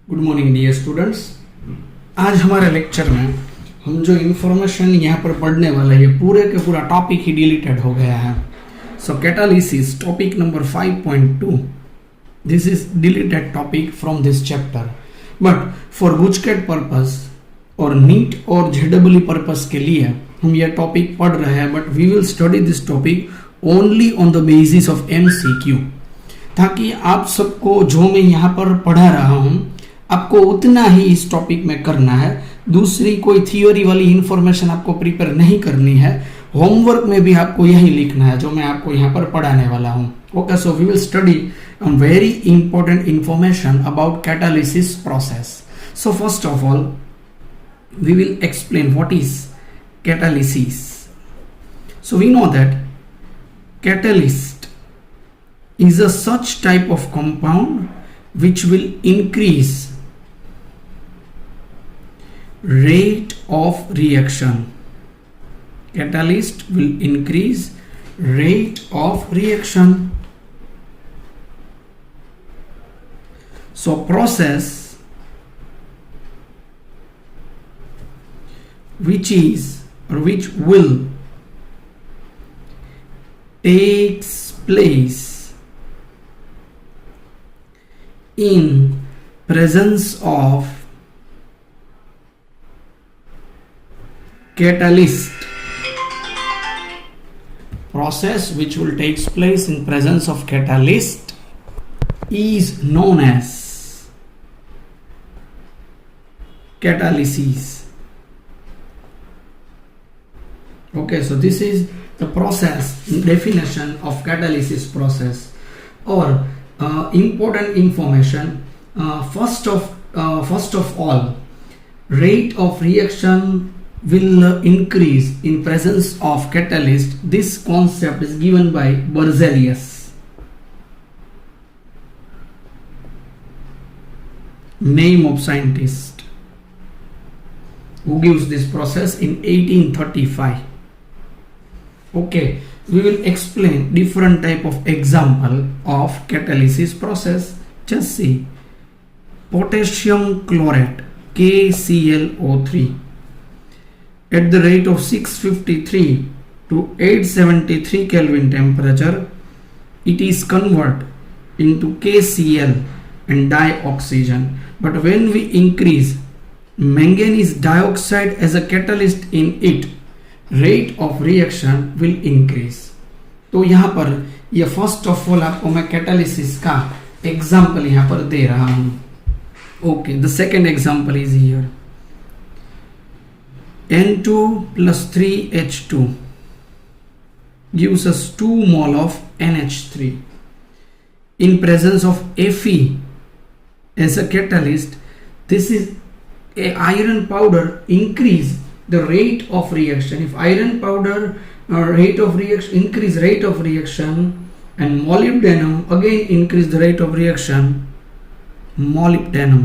Good morning dear students. आज हमारे lecture में हम जो इन्फॉर्मेशन यहाँ पर पढ़ने वाले हैं पूरे के पूरा टॉपिक ही डिलीटेड हो गया है। So catalysis topic number 5.2 this is deleted topic from this chapter, but for GUJCET purpose और नीट और जेडब्ल्यू पर्पस के लिए हम यह टॉपिक पढ़ रहे हैं, but we will study this topic only on the basis of MCQ, ताकि आप सबको जो मैं यहाँ पर पढ़ा रहा हूँ आपको उतना ही इस टॉपिक में करना है। दूसरी कोई थियोरी वाली इंफॉर्मेशन आपको प्रिपेयर नहीं करनी है। होमवर्क में भी आपको यही लिखना है जो मैं आपको यहाँ पर पढ़ाने वाला हूँ। Okay, so we will study on very important information about catalysis process. So first of all we will explain what is catalysis. So we know that catalyst is a such type of compound which will increase rate of reaction. Catalyst will increase rate of reaction. So process which is or which will takes place in presence of catalyst. Process which will takes place in presence of catalyst is known as catalysis. Okay, so this is the process definition of catalysis process or important information. First of all, rate of reaction will increase in presence of catalyst. This concept is given by Berzelius. Name of scientist who gives this process in 1835. Okay, we will explain different type of example of catalysis process. Just see, potassium chlorate KClO3 at the rate of 653 to 873 Kelvin temperature, it is converted into KCl and dioxygen. But when we increase manganese dioxide as a catalyst in it, rate of reaction will increase. तो यहाँ पर ये first of all आपको मैं catalysis का example यहाँ पर दे रहा हूं। Okay, the second example is here. N2 plus 3H2 gives us 2 mole of NH3. In presence of Fe as a catalyst, this is a iron powder increase the rate of reaction. If iron powder rate of reaction increase rate of reaction, and molybdenum again increase the rate of reaction, molybdenum,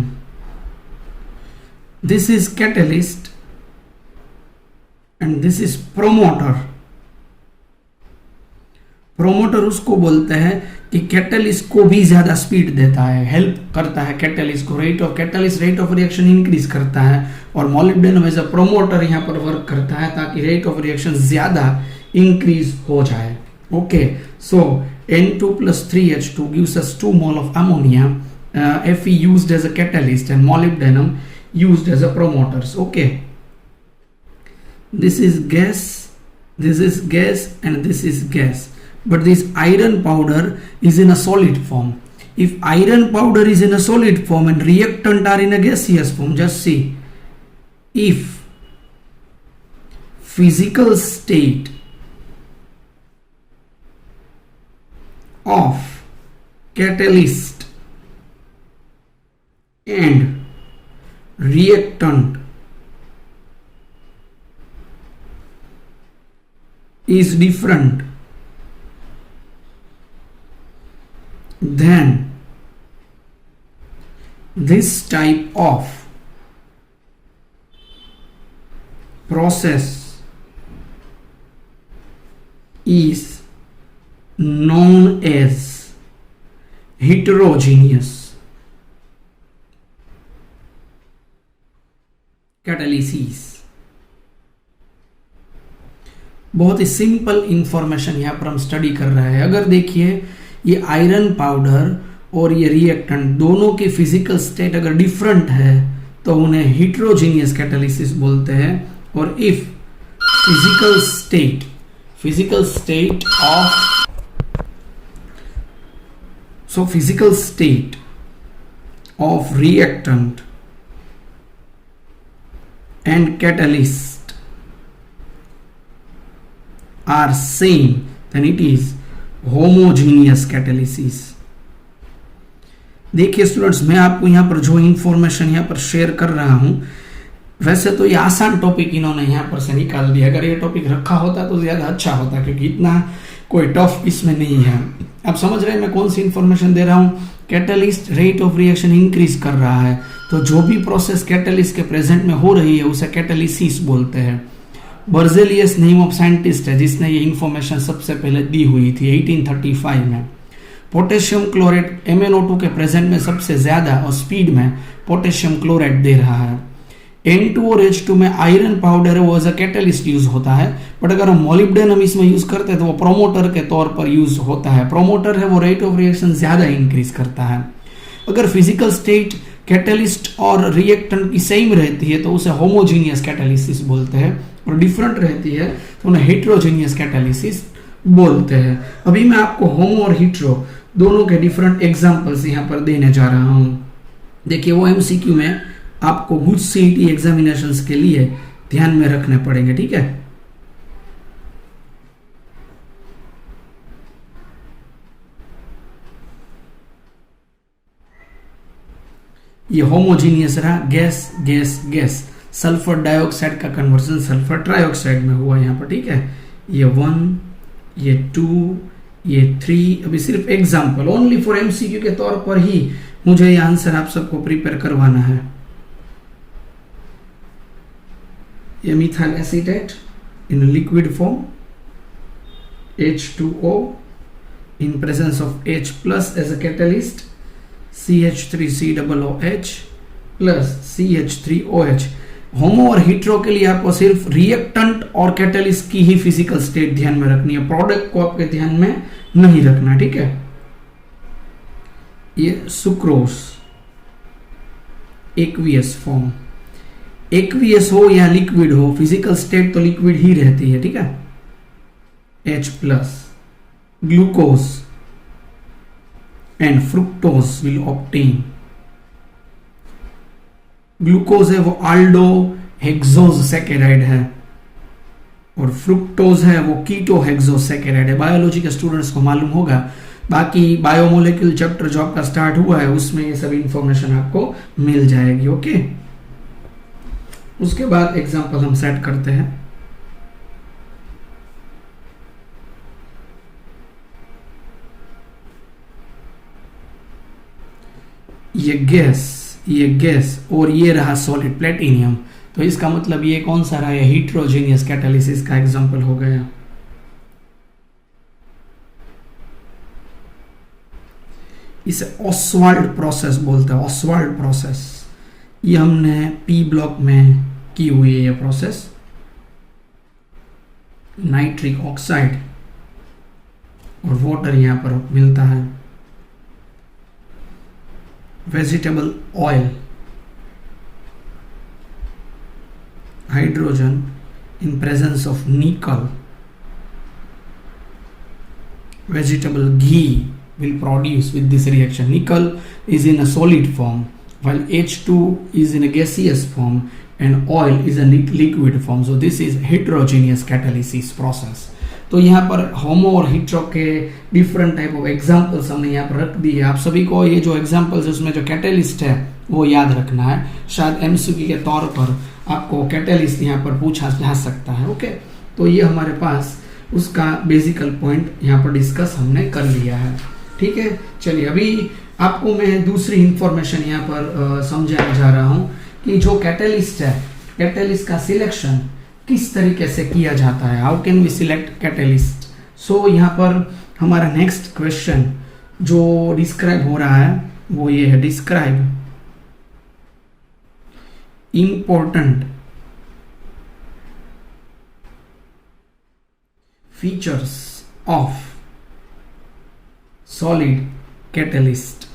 this is catalyst and this is promoter. Promoter उसको बोलते हैं कि catalyst को भी ज्यादा speed देता है, help करता है कैटलिस्ट को, catalyst rate of reaction increase करता है, और मॉलिब्डेनम एज अ प्रोमोटर यहाँ पर वर्क करता है ताकि रेट ऑफ रिएक्शन ज्यादा इंक्रीज हो जाए। Okay, so N2 plus 3H2 gives us 2 mole of ammonia, Fe used as a catalyst and molybdenum used as a promoters. Okay, this is gas and this is gas, but this iron powder is in a solid form. If iron powder is in a solid form and reactant are in a gaseous form, just see, if physical state of catalyst and reactant is different, then this type of process is known as heterogeneous. Catalysis. बहुत ही simple information यहां पर हम study कर रहे हैं। अगर देखिए ये आयरन पाउडर और ये रिएक्टेंट दोनों की फिजिकल स्टेट अगर डिफरेंट है तो उन्हें हिट्रोजीनियस कैटालिसिस बोलते हैं। और if physical state of reactant and catalyst are same then it is homogeneous catalysis. देखिए स्टूडेंट्स, मैं आपको यहां पर जो इंफॉर्मेशन यहां पर शेयर कर रहा हूं, वैसे तो ये आसान टॉपिक इन्होंने यहां पर से निकाल दिया। अगर ये टॉपिक रखा होता तो ज्यादा अच्छा होता, क्योंकि इतना कोई टफ इसमें नहीं है। आप समझ रहे हैं मैं कौन सी इंफॉर्मेशन दे रहा हूं? Catalyst rate of reaction increase कर रहा है, तो जो भी प्रोसेस कैटलिस्ट के प्रेजेंट में हो रही है उसे कैटालिसिस बोलते हैं। बर्जेलियस नेम ऑफ साइंटिस्ट है जिसने ये इंफॉर्मेशन सबसे पहले दी हुई थी 1835 में। पोटेशियम क्लोराइड MnO2 के प्रेजेंट में सबसे ज्यादा और स्पीड में पोटेशियम क्लोराइड दे रहा है। N2 और H2 में आयरन पाउडर है वो एज अ कैटलिस्ट यूज होता है, बट अगर हम मोलिब्डेनम इसमें यूज करते हैं तो वो प्रोमोटर के तौर पर यूज होता है। प्रोमोटर है वो रेट ऑफ रिएक्शन ज्यादा इंक्रीज करता है। अगर फिजिकल स्टेट कैटलिस्ट और रिएक्टेंट की सेम रहती है तो उसे होमोजीनियस कैटालिसिस बोलते हैं, और डिफरेंट रहती है तो उन्हें हेट्रोजीनियस कैटालिसिस बोलते हैं। अभी मैं आपको होमो और हिट्रो दोनों के डिफरेंट एग्जांपल्स यहां पर देने जा रहा हूं। देखिए वो MCQ में आपको कुछ CET एग्जामिनेशंस के लिए ध्यान में रखने पड़ेंगे, ठीक है। ये होमोजीनियस रहा, gas gas gas. Sulphur dioxide का कन्वर्जन सल्फर ट्राइऑक्साइड में हुआ यहां पर, ठीक है। ये 1, ये 2, ये 3। अभी सिर्फ एग्जांपल ओनली फॉर MCQ के तौर पर ही मुझे ये आंसर आप सबको प्रिपेयर करवाना है। ये methyl acetate in liquid form H2O in presence of H plus as a catalyst, CH3COOH plus CH3OH। होमो और हिट्रो के लिए आपको सिर्फ रिएक्टेंट और कैटलिस्ट की ही फिजिकल स्टेट ध्यान में रखनी है, प्रोडक्ट को आपके ध्यान में नहीं रखना, ठीक है। ये सुक्रोज एक्वियस फॉर्म, एक्वियस हो या लिक्विड हो, फिजिकल स्टेट तो लिक्विड ही रहती है, ठीक है। H plus glucose and fructose will obtain. Glucose है वो आल्डो हेक्सोज सैकेराइड है, और फ्रुक्टोज है वो कीटो हेक्सोज सैकेराइड है। बायोलॉजी के स्टूडेंट्स को मालूम होगा, बाकी बायोमोलिक्यूल चैप्टर जो आपका स्टार्ट हुआ है उसमें ये सब इंफॉर्मेशन आपको मिल जाएगी, ओके। उसके बाद एग्जांपल हम सेट करते हैं। ये गैस और ये रहा सॉलिड प्लेटिनियम, तो इसका मतलब ये कौन सा रहा है? हिट्रोजीनियस कैटालिसिस का एग्जांपल हो गया। इसे ऑस्वाल्ड प्रोसेस बोलते हैं, ऑस्वाल्ड प्रोसेस। ये हमने P ब्लॉक में की हुई है ये प्रोसेस। नाइट्रिक ऑक्साइड और वाटर यहां पर मिलता है। Vegetable oil, hydrogen in presence of nickel, vegetable ghee will produce with this reaction. Nickel is in a solid form while H2 is in a gaseous form and oil is a liquid form. So this is heterogeneous catalysis process. तो यहाँ पर होमो और hetero के different type of examples हमने यहाँ पर रख दिए। आप सभी को ये जो एग्जांपल्स है उसमें जो कैटलिस्ट है वो याद रखना है। शायद एमसीक्यू के तौर पर आपको कैटलिस्ट यहाँ पर पूछा जा सकता है। ओके, तो ये हमारे पास उसका बेसिकल पॉइंट यहाँ पर डिस्कस हमने कर लिया है। ठीक है, चलिए अभी आपको मैं दूसरी इंफॉर्मेशन यहाँ पर समझाने जा रहा हूँ कि जो कैटलिस्ट है, कैटलिस्ट का सिलेक्शन किस तरीके से किया जाता है। How can we select catalyst. So यहाँ पर हमारा नेक्स्ट क्वेश्चन जो डिस्क्राइब हो रहा है वो ये है, describe important features of solid catalyst.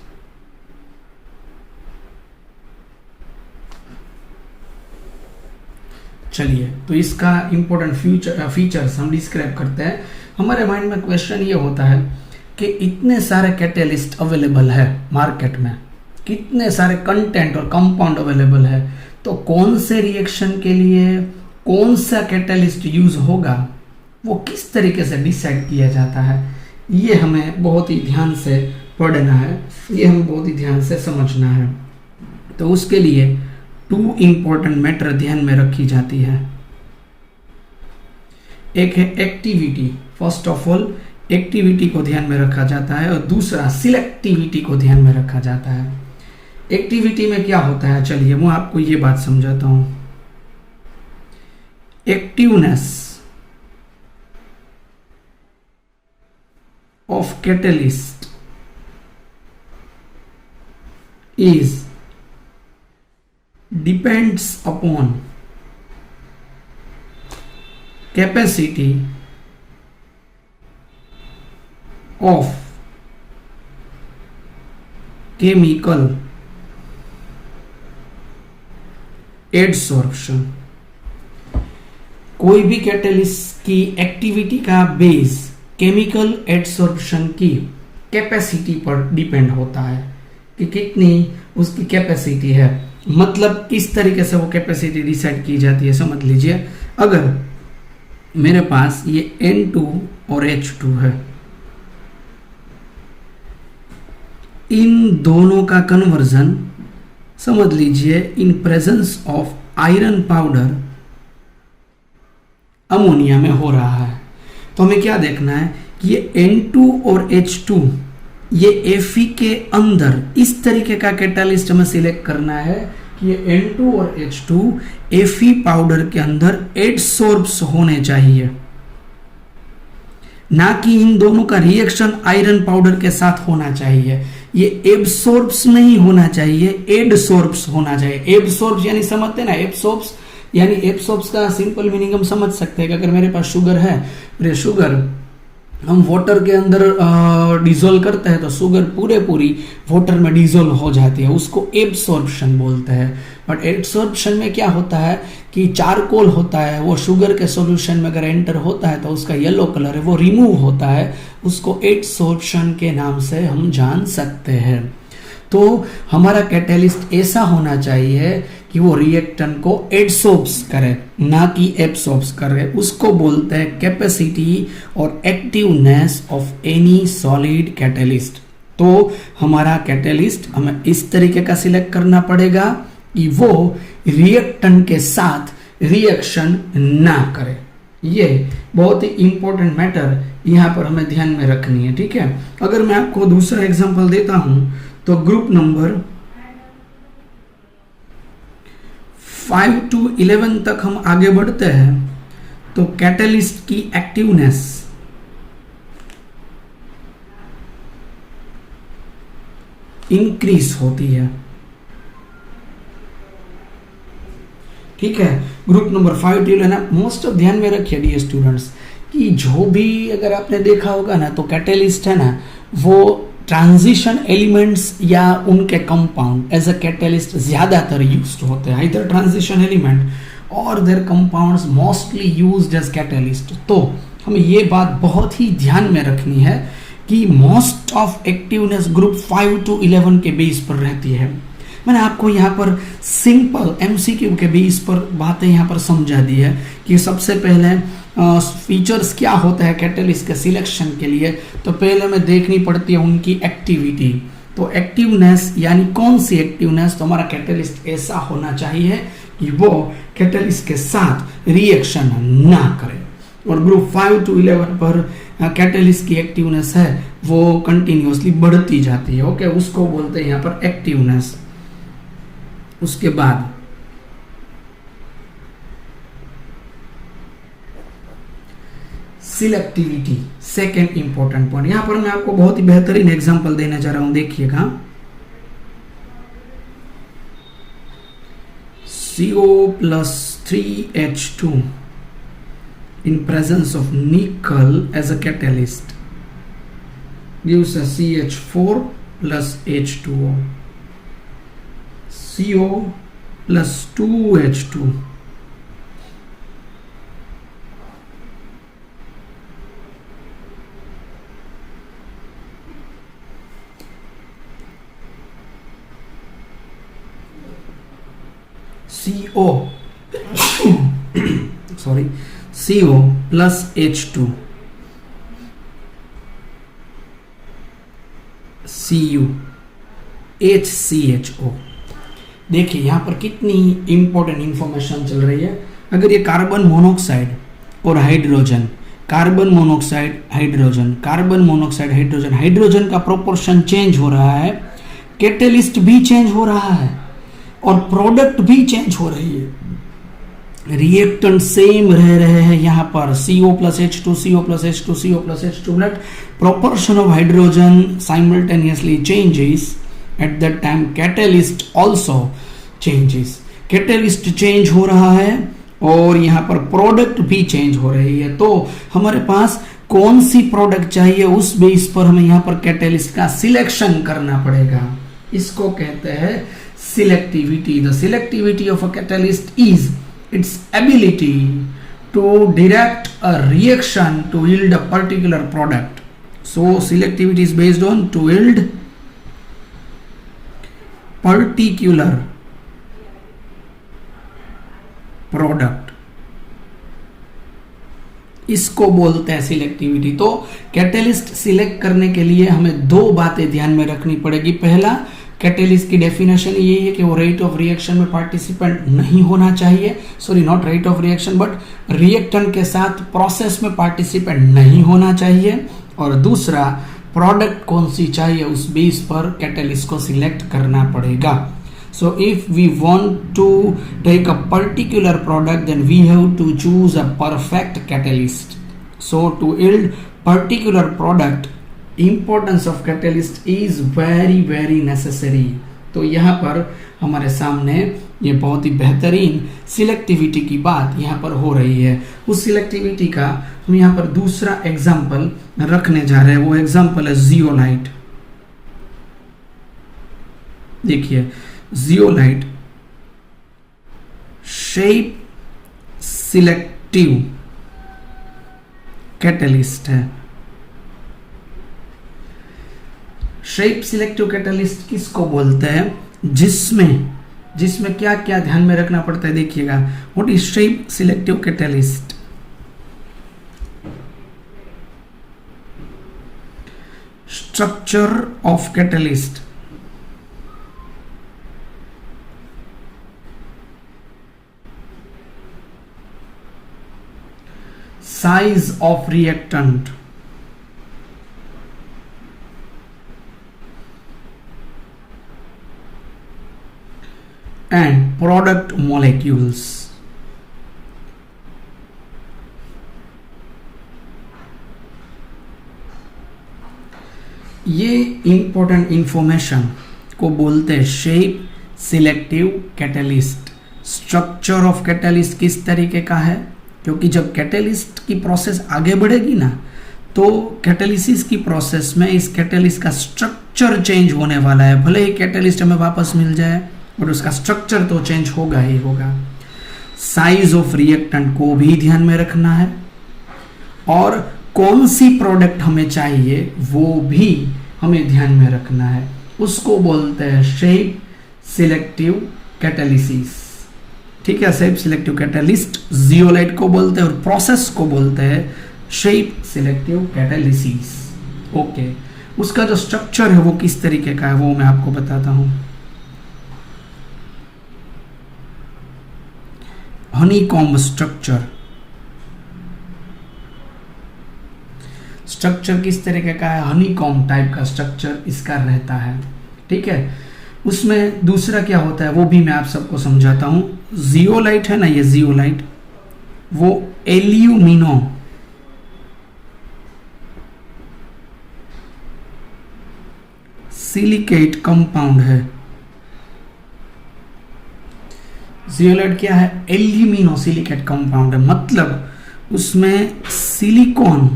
चलिए, तो इसका इंपॉर्टेंट फीचर्स हम डिस्क्राइब करते हैं। हमारे माइंड में क्वेश्चन ये होता है कि इतने सारे कैटलिस्ट अवेलेबल है मार्केट में, कितने सारे कंटेंट और कंपाउंड अवेलेबल है, तो कौन से रिएक्शन के लिए कौन सा कैटलिस्ट यूज होगा, वो किस तरीके से डिसाइड किया जाता है, ये हमें बहुत ही ध्यान से पढ़ना है, ये हमें बहुत ही ध्यान से समझना है। तो उसके लिए 2 इंपॉर्टेंट मैटर ध्यान में रखी जाती है। एक है activity, first of all activity को ध्यान में रखा जाता है, और दूसरा सिलेक्टिविटी को ध्यान में रखा जाता है। एक्टिविटी में क्या होता है, चलिए मैं आपको ये बात समझाता हूं। Activeness of catalyst is depends upon capacity of chemical adsorption। कोई भी कैटलिस्ट की एक्टिविटी का बेस केमिकल एडसॉर्प्शन की कैपेसिटी पर डिपेंड होता है कि कितनी उसकी कैपेसिटी है। मतलब इस तरीके से वो कैपेसिटी डिसाइड की जाती है। समझ लीजिए, अगर मेरे पास ये N2 और H2 है, इन दोनों का कन्वर्जन समझ लीजिए in presence of iron powder ammonia में हो रहा है। तो हमें क्या देखना है कि ये N2 और H2 ये Fe के अंदर इस तरीके का कैटालिस्ट हमें सिलेक्ट करना है कि ये N2 और H2 Fe पाउडर के अंदर एडसॉर्ब्स होने चाहिए, ना कि इन दोनों का रिएक्शन आयरन पाउडर के साथ होना चाहिए। ये एब्सॉर्ब्स नहीं होना चाहिए, एडसॉर्ब्स होना चाहिए। एब्सॉर्ब्स यानी समझते हैं ना, एब्सॉर्ब्स यानी एब्सॉर्ब्स का सिंपल मीनिंग हम समझ सकते हैं कि अगर मेरे पास शुगर है, फिर शुगर हम वाटर के अंदर डिजोल्व करते हैं तो शुगर पूरी वाटर में डिजोल्व हो जाती है, उसको एब्सॉर्प्शन बोलते हैं। बट एब्सॉर्प्शन में क्या होता है कि चारकोल होता है, वो शुगर के सॉल्यूशन में अगर एंटर होता है तो उसका येलो कलर है वो रिमूव होता है, उसको एब्सॉर्प्शन के नाम से हम जान सकते हैं। तो हमारा कैटेलिस्ट ऐसा होना चाहिए कि वो रिएक्टेंट को एडसॉर्ब्स करे, ना कि एब्सॉर्ब्स करे। उसको बोलते हैं कैपेसिटी और activeness of any solid catalyst. तो हमारा कैटेलिस्ट हमें इस तरीके का सिलेक्ट करना पड़ेगा कि वो रिएक्टेंट के साथ रिएक्शन ना करे। ये बहुत ही इंपॉर्टेंट मैटर यहाँ पर हमें ध्यान में रखनी है, ठीक है। अगर मैं आपको दूसरा एग्जांपल देता हूं तो ग्रुप नंबर 5 to 11 तक हम आगे बढ़ते हैं तो कैटलिस्ट की एक्टिवनेस इंक्रीज होती है, ठीक है। Group number 5 to 11 most of ध्यान में रखिए डियर स्टूडेंट्स कि जो भी अगर आपने देखा होगा ना तो कैटलिस्ट है ना वो ट्रांजिशन एलिमेंट्स या उनके कंपाउंड एज अ कैटलिस्ट ज्यादातर यूज्ड होते हैं, इधर ट्रांजिशन एलिमेंट और their compounds mostly used as catalyst. तो हमें ये बात बहुत ही ध्यान में रखनी है कि most of activeness group 5 to 11 के बेस पर रहती है। मैंने आपको यहाँ पर सिंपल एमसीक्यू के बेस पर बातें यहाँ पर समझा दी है कि सबसे पहले फीचर्स क्या होता है कैटलिस्ट के सिलेक्शन के लिए। तो पहले हमें देखनी पड़ती है उनकी एक्टिविटी। तो एक्टिवनेस यानी कौन सी एक्टिवनेस, तो हमारा कैटलिस्ट ऐसा होना चाहिए कि वो कैटलिस्ट के साथ रिएक्शन ना करे। और ग्रुप 5 to 11 पर कैटलिस्ट की एक्टिवनेस है वो कंटिन्यूअसली बढ़ती जाती है, ओके, उसको बोलते हैं यहाँ पर एक्टिवनेस। उसके बाद सिलेक्टिविटी, सेकेंड इंपॉर्टेंट पॉइंट। यहां पर मैं आपको बहुत ही बेहतरीन एग्जांपल देने जा रहा हूं, देखिएगा। CO+3H2 in presence of nickel as a catalyst gives a CH4 plus H2O. CO plus 2H2. CO sorry, CO plus H2 Cu HCHO. देखिए यहाँ पर कितनी इंपॉर्टेंट इंफॉर्मेशन चल रही है। अगर ये कार्बन मोनोक्साइड और hydrogen, carbon monoxide hydrogen, carbon monoxide hydrogen, hydrogen का प्रोपोर्शन चेंज हो रहा है, कैटेलिस्ट भी चेंज हो रहा है और प्रोडक्ट भी चेंज हो रही है, रिएक्टेंट सेम रह रहे हैं यहाँ पर CO plus H2, CO plus H2, CO plus H2, but proportion of hydrogen simultaneously changes. At that time catalyst also changes. Catalyst change हो रहा है और यहाँ पर प्रोडक्ट भी चेंज हो रही है। तो हमारे पास कौन सी प्रोडक्ट चाहिए उस बेस पर हमें यहाँ पर कैटेलिस्ट का सिलेक्शन करना पड़ेगा। इसको कहते हैं selectivity. The selectivity of a catalyst is its ability to direct a reaction to yield a particular product. So selectivity is based on to yield particular product. इसको बोलते हैं सिलेक्टिविटी। तो कैटेलिस्ट सिलेक्ट करने के लिए हमें दो बातें ध्यान में रखनी पड़ेगी। पहला, कैटेलिस्ट की डेफिनेशन यही है कि वो रेट ऑफ रिएक्शन में पार्टिसिपेंट नहीं होना चाहिए, sorry not rate of reaction but reactant के साथ प्रोसेस में पार्टिसिपेंट नहीं होना चाहिए। और दूसरा, प्रोडक्ट कौन सी चाहिए उस बेस पर कैटेलिस्ट को सिलेक्ट करना पड़ेगा। So if we want to take a particular product then we have to choose a perfect catalyst. So to yield particular product importance of catalyst is very very necessary. तो यहाँ पर हमारे सामने ये बहुत ही बेहतरीन सिलेक्टिविटी की बात यहाँ पर हो रही है। उस सिलेक्टिविटी का हम यहाँ पर दूसरा एग्जाम्पल रखने जा रहे हैं। वो एग्जाम्पल है जियोलाइट। देखिए जियोलाइट शेप सिलेक्टिव कैटेलिस्ट है। शेप सिलेक्टिव कैटलिस्ट किसको बोलते हैं? जिसमें क्या क्या ध्यान में रखना पड़ता है देखिएगा। What is shape selective catalyst? Structure of catalyst, size of reactant, and product molecules. ये इंपॉर्टेंट इंफॉर्मेशन को बोलते हैं shape selective catalyst. Structure of catalyst किस तरीके का है, क्योंकि जब कैटलिस्ट की प्रोसेस आगे बढ़ेगी ना तो कैटलिसिस की प्रोसेस में इस कैटलिस्ट का स्ट्रक्चर चेंज होने वाला है। भले ही कैटलिस्ट हमें वापस मिल जाए बट उसका स्ट्रक्चर तो चेंज होगा ही होगा। साइज ऑफ रिएक्टेंट को भी ध्यान में रखना है और कौन सी प्रोडक्ट हमें चाहिए वो भी हमें ध्यान में रखना है। उसको बोलते हैं शेप सिलेक्टिव कैटालिसिस। ठीक है, शेप सिलेक्टिव कैटालिस्ट जियोलाइट को बोलते हैं और प्रोसेस को बोलते हैं शेप सिलेक्टिव कैटालिसिस। ओके, उसका जो स्ट्रक्चर है वो किस तरीके का है वो मैं आपको बताता हूं। हनीकॉम्ब स्ट्रक्चर किस तरीके का है? हनीकॉम्ब टाइप का स्ट्रक्चर इसका रहता है। ठीक है, उसमें दूसरा क्या होता है वो भी मैं आप सबको समझाता हूं। जियोलाइट है ना, ये जियोलाइट वो एल्यूमिनो सिलिकेट कंपाउंड है। जियोलाइट क्या है? एल्यूमिनो सिलिकेट कंपाउंड है, मतलब उसमें सिलिकॉन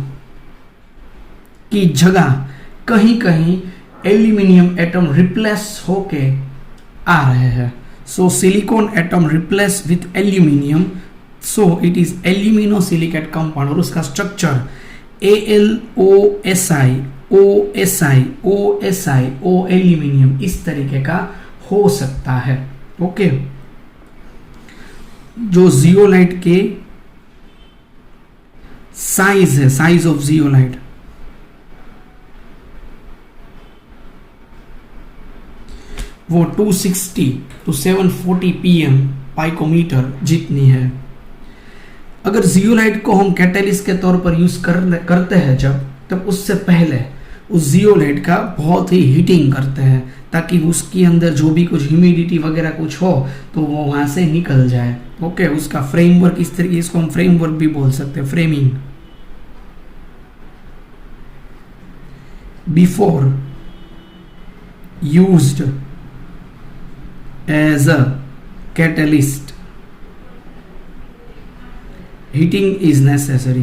की जगह कहीं कहीं एल्यूमिनियम एटम रिप्लेस होके आ रहे हैं. So silicon atom replace with aluminium, so it is aluminosilicate compound और उसका structure AlOSi OSi OSi O aluminium इस तरीके का हो सकता है. ओके, जो जियोलाइट के साइज है, साइज ऑफ जियोलाइट वो 260 to 740 pm पाइकोमीटर जितनी है. अगर जियोलाइट को हम कैटेलिस्ट के तौर पर यूज करते हैं तब उससे पहले उस जियोलाइट का बहुत ही हीटिंग करते हैं ताकि उसके अंदर जो भी कुछ ह्यूमिडिटी वगैरह कुछ हो तो वो वहां से निकल जाए. ओके, उसका फ्रेमवर्क इस तरीके, इसको हम फ्रेमवर्क भी बोल सकते हैं, framing. Before used as a catalyst, heating is necessary.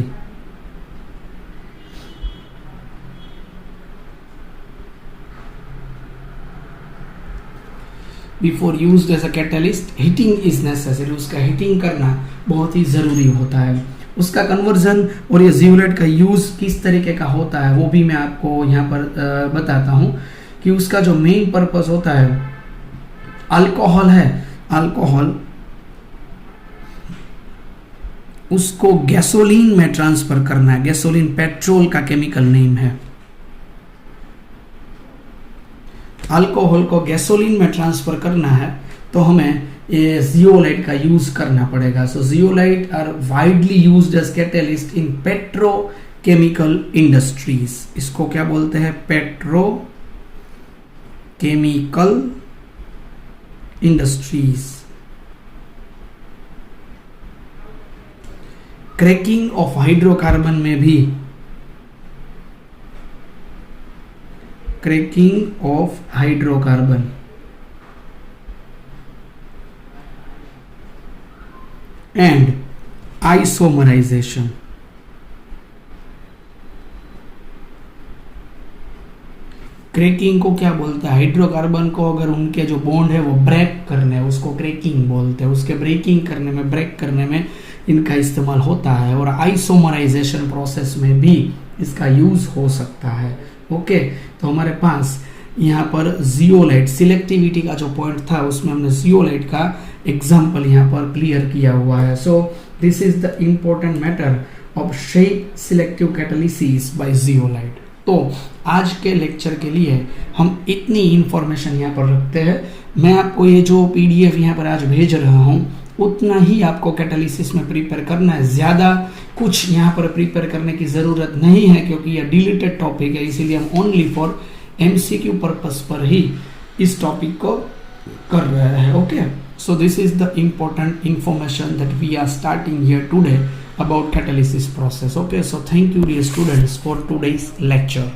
Before used as a catalyst, heating is necessary. उसका हीटिंग करना बहुत ही ज़रूरी होता है. उसका कन्वर्जन और ये जियोलाइट का यूज़ किस तरीके का होता है वो भी मैं आपको यहाँ पर बताता हूँ कि उसका जो मेन पर्पस होता है, अल्कोहल है, अल्कोहल उसको गैसोलीन में ट्रांसफर करना है. गैसोलीन पेट्रोल का केमिकल नेम है. अल्कोहल को गैसोलीन में ट्रांसफर करना है तो हमें ये जियोलाइट का यूज करना पड़ेगा. So zeolite are widely used as catalyst in petrochemical industries. इसको क्या बोलते हैं? Petrochemical industries. Cracking of hydrocarbon में भी, cracking of hydrocarbon and isomerisation. Cracking को क्या बोलते हैं? हाइड्रोकार्बन को अगर उनके जो बॉन्ड है वो ब्रेक करने, उसको क्रैकिंग बोलते हैं. उसके ब्रेकिंग करने में, ब्रेक करने में इनका इस्तेमाल होता है. और आइसोमराइजेशन प्रोसेस में भी इसका यूज हो सकता है. ओके, तो हमारे पास यहाँ पर जियोलाइट सिलेक्टिविटी का जो पॉइंट था उसमें हमने जियोलाइट का एग्जाम्पल यहाँ पर क्लियर किया हुआ है. So this is the important matter of shape selective catalysis by zeolite. तो आज के लेक्चर के लिए हम इतनी इंफॉर्मेशन यहाँ पर रखते हैं. मैं आपको ये जो PDF यहाँ पर आज भेज रहा हूँ उतना ही आपको कैटालिसिस में प्रिपेयर करना है. ज़्यादा कुछ यहाँ पर प्रिपेयर करने की ज़रूरत नहीं है क्योंकि ये डिलीटेड टॉपिक है. इसीलिए हम ओनली फॉर MCQ पर्पस पर ही इस टॉपिक को कर रहे हैं. Okay, so this is the important information that we are starting here today about catalysis process. Okay, so thank you dear students for today's lecture.